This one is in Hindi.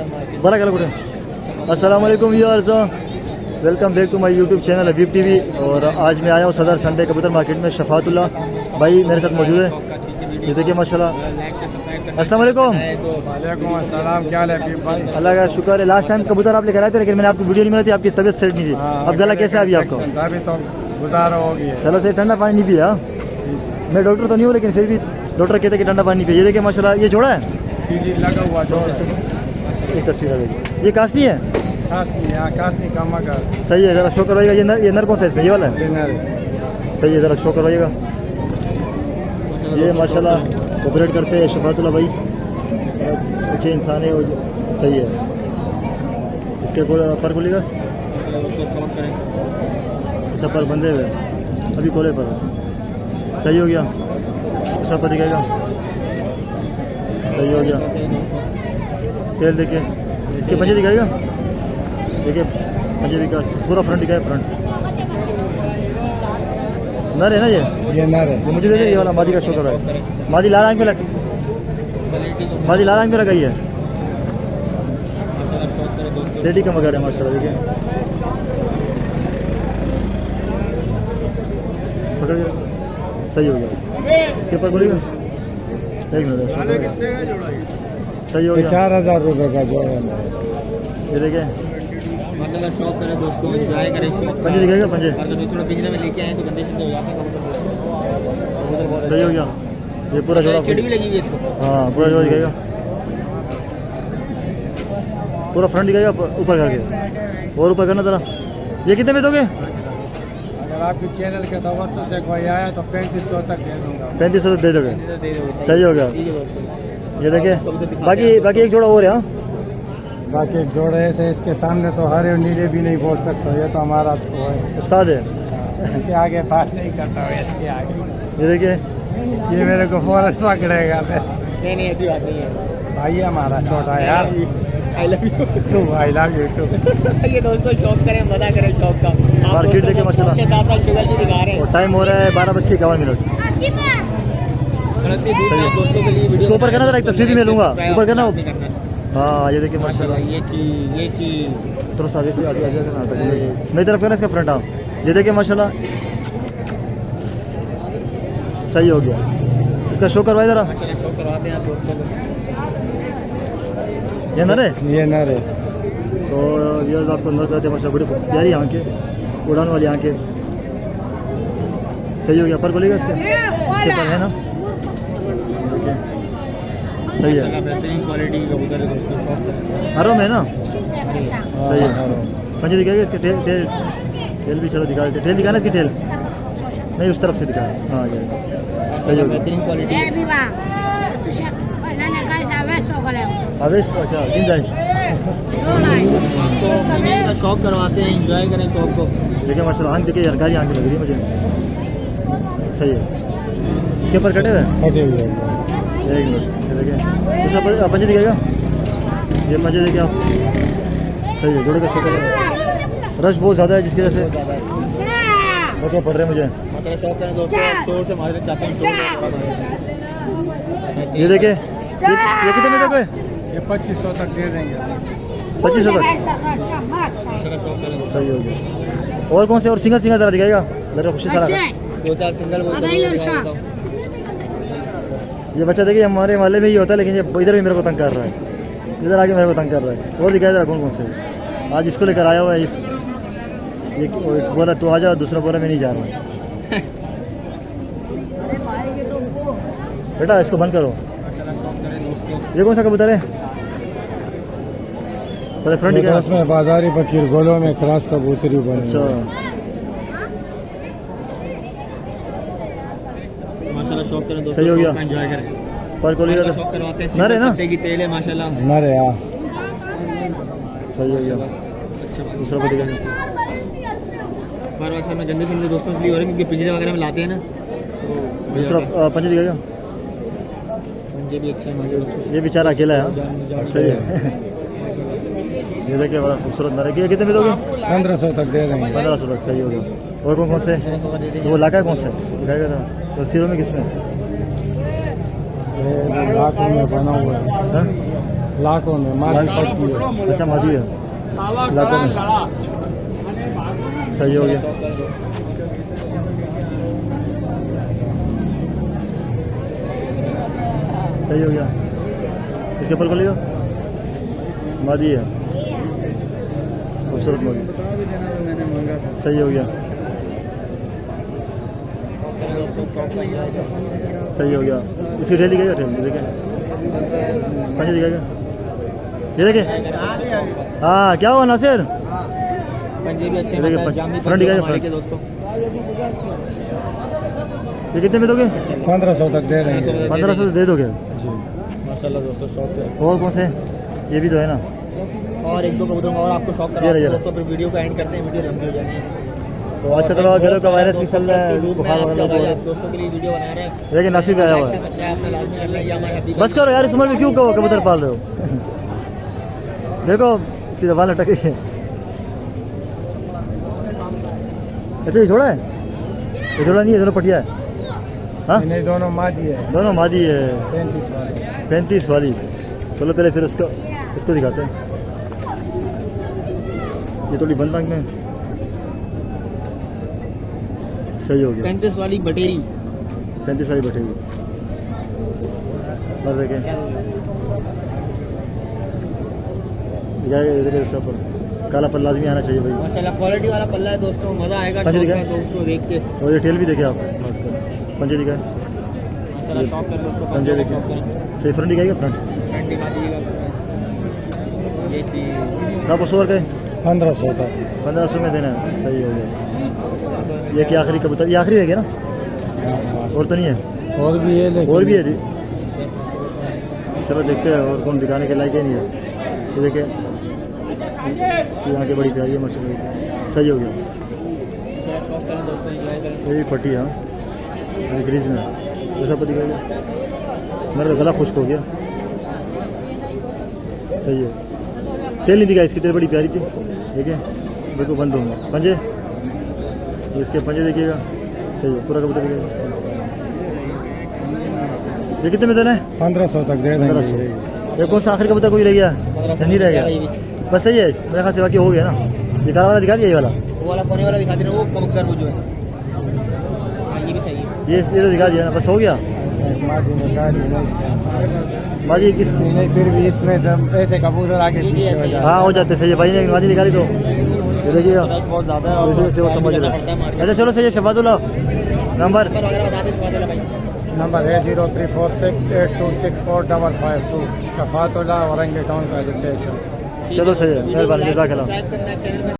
बड़ा कल कुछ अस्सलाम वालेकुम viewers, welcome back to my YouTube channel Habib TV. और आज मैं आया हूँ सदर संडे कबूतर मार्केट में। शफातुल्लाह भाई मेरे साथ मौजूद है। ये देखिए माशाल्लाह। अस्सलाम वालेकुम। वालेकुम अस्सलाम, क्या हाल है हबीब भाई? अल्लाह का शुक्र है। लास्ट टाइम कबूतर आप लेकर आए थे, लेकिन मैंने आपकी वीडियो नहीं बनाई थी, आपकी तबीयत सेट नहीं थी। अब गला कैसे अभी आपको? अभी तो गुजारा हो गया। चलो से ठंडा पानी नहीं पिया। मैं डॉक्टर तो नहीं हूँ, लेकिन फिर भी डॉक्टर कहते कि ठंडा पानी नहीं पिया। ये देखिए माशाल्लाह, ये जोड़ा है, जी लगा हुआ जोड़ है। एक तस्वीर है, ये कास्ती है। कास्नी का मगर सही है, जरा शो करवाइएगा। ये नर कौन सा है इसमें? ये वाला है। सही है, ज़रा शो करवाइएगा। ये माशाल्लाह ऑपरेट करते हैं शफातुल्लाह भाई, अच्छे इंसान है। सही है। इसके पर खोलेगा, अच्छा पर बंदे हुए अभी खोले पर। सही हो गया, अच्छा पर दिखाएगा। सही हो गया। तेल देखिए, इसके पंजे दिखाएगा। देखिए पंजे दिखा, पूरा फ्रंट दिखाए। फ्रंट नर है ना ये नर है। ये मुझे दे दे, ये वाला मादी का शो कर रहा है। मादी लाल आंख में लगाई है। सेठी का मगर है माशाल्लाह। देखिए सही हो गया। इसके ऊपर बोलिएगा, एक मिनट। सही हो गया। 4000 रुपये का जोड़ है। ये देखिए माशाल्लाह, शौक करें दोस्तों, एंजॉय करें। पंजे दिखाएगा। पंजे थोड़ा पिंजरे में लेके आए तो कंडीशन हो जाता है। सही हो गया। ये पूरा जोड़ा चिड़ी भी लगी हुई है इसको। हाँ, पूरा जोड़ा दिखाएगा। पूरा फ्रंट दिखाएगा ऊपर करके, और ऊपर करना जरा। ये कितने में दोगे? अगर आपके चैनल के तवज्जो से कोई आया तो 3500 तक दे दूँगा। 3500 दे दोगे? सही हो गया। ये देखिए बाकी एक जोड़ा और है। हाँ, बाकी एक जोड़े ऐसे इसके सामने तो हरे और नीले भी नहीं बोल सकता। ये तो हमारा उस्ताद है। इसके आगे बात नहीं करता हूँ। इसके आगे ये देखिए, ये मेरे को फौरन पकड़ेगा। नहीं ऐसी बात नहीं है भाई हमारा छोटा यार। I love you too, I love you too. ये दोस्तों शौक करें, मजा करें शौक का। मार्केट देखिए माशाल्लाह। के साथ साथ शुगर जी दिखा रहे हैं। और टाइम हो रहा है 12:51। दोस्तों के लिए इसको ऊपर करना जरा, एक तस्वीर भी मैं लूँगा। ऊपर करना। हाँ ये देखिए माशाल्लाह। ये चीज थोड़ा सा आगे से आगे करना आता है। मेरी तरफ करना इसका फ्रंट। हाँ ये देखिए माशाल्लाह, सही हो गया। इसका शो करवाए जरा। माशाल्लाह शौक करवाते हैं आप दोस्तों को। ये नर है। ये नर है। तो ये आपको नर करते हैं माशाल्लाह। बड़ी प्यारी आँखें, उड़ान वाली आँखें। सही हो गया। पर बोलेगा इसके पर है ना। देखिए सही है। बेहतरीन क्वालिटी की कबूतर है दोस्तों, शौक करें। हरों में ना। सही है। पंजे दिखाएगा इसके। टेल भी चलो दिखा देते। टेल दिखाना इसकी। टेल नहीं, उस तरफ से दिखा। हाँ ये सही हो गया। बेहतरीन क्वालिटी आवेश। अच्छा दिन जाए। तो फीमेल का शौक करवाते हैं, एंजॉय करें शौक को। देखिए माशाल्लाह, आँख देखिए, हरकारी आँखें लग रही है मुझे। सही है। इसके ऊपर कटे हुए। एक मिनट। ये देखिए दूसरा पंजे दिखाएगा। ये पंजे देखिए आप। सही है। जोड़े का शौक है। रश बहुत ज़्यादा है जिसकी वजह से क्या पड़ रहे हैं मुझे। मतलब शौक करें दोस्तों, शोर से माजरत चाहते हैं। ये देखिए, ये कितने में दोगे? ये 2500 तक दे देंगे। 2500 तक। सही हो गया। और कौन से? और सिंगल ज़रा दिखाएगा मेरे खुशी सारा। 2-4 सिंगल ये बच्चा देखिए हमारे मोहल्ले में ही होता है, लेकिन ये इधर भी मेरे को तंग कर रहा है। इधर आके मेरे को तंग कर रहा है। और दिखाया जरा कौन कौन से। आज इसको लेकर आया हुआ है। ये बोला तू आ जा, दूसरा बोला मैं नहीं जा रहा हूँ। बेटा इसको बंद करो। ये कौन सा कबूतर है? पहले फ्रंट दिखा। में बाजारी फकीर गोलों में खलास कबूतरी बनी। अच्छा माशाल्लाह शौक करें दोस्तों, सही हो गया। एंजॉय करें। पर कोलिएगा तो शौक करवाते हैं। नर है ना। की तेल है माशाल्लाह। नर है। सही हो गया। अच्छा दूसरा पर दिखाएगा। पर वैसे में जनरेशन में दोस्तों इसलिए हो रहे हैं क्योंकि पिंजरे वगैरह में लाते हैं ना, तो दूसरा पंजे दिखाएगा। पंजे भी अच्छे हैं माशाल्लाह। ये बेचारा अकेला है। हाँ? सही है। ये देखिए बड़ा खूबसूरत नर है। कितने में दोगे? 1500 तक दे देंगे। 1500 तक। सही हो गया। और कौन से? वो लाका है कौन सा दिखाएगा था? तो सिरों में किसमें? ये लाखों में बना हुआ है। हाँ? लाखों में मादी पड़ती है। अच्छा मादी है, लाखों में। सही हो गया। सही हो गया। इसके ऊपर खोलिएगा, मादी है, खूबसूरत मादी। मैंने मांगा था। सही हो गया। सही हो गया। इसकी टेल दिखाएगा, टेल देखे, पंजे दिखाएगा, ये देखे। हाँ क्या हुआ नासिर? पंजे भी अच्छे ये देखिए, हैं, जामी फ्रंट दिखाएगा, हमारे फ्रंट। के दोस्तों। ये कितने में दोगे? 1500 तक दे रहे हैं। 1500 दे दोगे? माशाल्लाह दोस्तों, शौक से। और कौन से? ये भी तो है ना। और एक दो कबूतर और आपको शौक करा ये रहा। दोस्तों, फिर वीडियो को एंड करते हैं, वीडियो लंबी हो जानी है। तो आज का थोड़ा गलों का वायरस भी चल रहा है, बुखार वगैरह तो है। दोस्तों के लिए वीडियो बना रहे हैं। लेकिन नासिर भी आया हुआ है। बस करो यार, इस उम्र में क्यों कबूतर पाल रहे हो? देखो इसकी जबान लटक गई है। अच्छा ये छोड़ा है? ये छोड़ा नहीं है, दोनों पटिया है। हाँ नहीं, दोनों मादी है। दोनों मादी है। 35 वाली। 35 वाली। चलो पहले फिर इसको दिखाते हैं। ये थोड़ी बंद आंख में। सही हो गया। 35 वाली बटेरी। 35 वाली बैठेगी। और देखें इधर सब काला पल्ला लाजमी आना चाहिए भाई। माशाल्लाह क्वालिटी वाला पल्ला है दोस्तों, मजा आएगा पंजे शौक दिखाएं। का दोस्तों देख के। और ये टेल भी देखे आप, खासकर पंजे दिखाए। माशाल्लाह शौक कर दोस्तों, पंजे पंजे देखे। शौक करें। सही फ्रंट दिखाएगा, फ्रंट। फ्रंट दिखा दीजिएगा। ये चीज आप उसको और कहें 1500 तक। 1500 में देना है। सही हो गया। ये कि आखिरी कबूतर, ये आखिरी रह गया ना, और तो नहीं है? और भी है, लेकिन और भी है जी। चलो देखते हैं, और कौन दिखाने के लायक ही नहीं है। ये देखे, इसकी आंखें बड़ी प्यारी है माशाल्लाह। सही हो गया। माशाल्लाह शौक करें दोस्तों, एंजॉय करें। ये भी फटी है, हाँ ग्रीज में है। ऐसा पर दिखाएगा, मेरा गला खुश्क हो गया। सही है। टेल नहीं दिखा, इसकी टेल बड़ी प्यारी थी। देखिए बिल्कुल बंद होंगे पंजे, इसके पंजे देखिएगा। सही है, पूरा कबूतर दिखाएगा। ये कितने में देना है? 1500 तक दे 1500। देंगे। ये कौन सा आखिरी कबूतर कोई रह गया? नहीं रह गया, बस सही है मेरे ख्याल से, बाकी हो गया ना। ये काला वाला दिखा दिया, ये वाला, वो वाला कोने वाला दिखा देना, वो कबूतर वो जो है। हाँ ये भी सही है। ये तो दिखा दिया ना, बस हो गया। मादी में गाड़ी नहीं। बाजी किसकी? नहीं, फिर भी इसमें जब ऐसे कबूतर आगे पीछे हो जाते। हाँ हो जाते। सही है भाई ने मादी निकाली तो ये देखिएगा, बहुत ज़्यादा है तो इसी वजह से वो समझ रहे हैं। अच्छा चलो सही है। शफातुल्लाह नंबर वगैरह बता दें शफातुल्लाह भाई। नंबर है 034682645552। शफातुल्लाह औरंगी टाउन का एजुकेशन। चलो सही है, मेहरबानी, जज़ाकल्लाह। सब्सक्राइब करना है चैनल में।